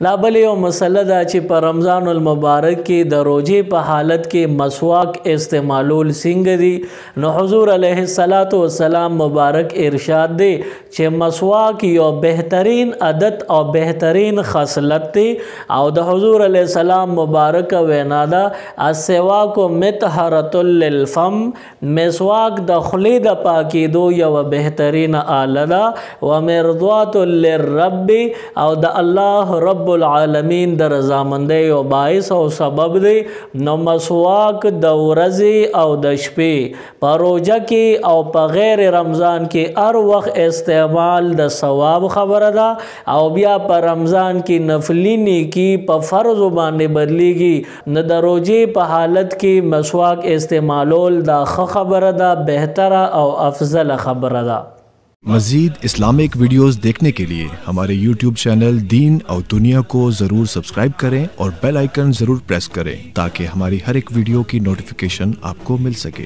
لا بل یو مسله دا چې په رمضان المبارک کې د روزې په حالت کې مسواک استعمالول څنګه دي نو حضور علیه السلام مبارک ارشاد دی چې مسواک یو بهترین عادت او بهترین خصلت دی او د حضور علیه السلام مبارک وینا دا السواک مطهرۃ للفم مسواک د خولې د پاکېدو یو بهترین آله ده و مرضات للرب او د الله رب العالمین در رضامندی او باعث او سبب دی نو مسواک د ورځې او د شپې په روزه کې او په غیر رمضان کې هر وخت استعمال د ثواب خبره ده او بیا په رمضان کې نفلی نیکی په فرض باندې بدلیږي نو د روزې په حالت کې مسواک استعمالول دا ښه خبره ده بهتره او افضل خبره ده मज़ीद Islamic videos देखने के लिए हमारे YouTube चैनल दीन और दुनिया को ज़रूर सब्सक्राइब करें और बेल आइकन ज़रूर प्रेस करें ताकि हमारी हर एक वीडियो की नोटिफिकेशन आपको मिल सके।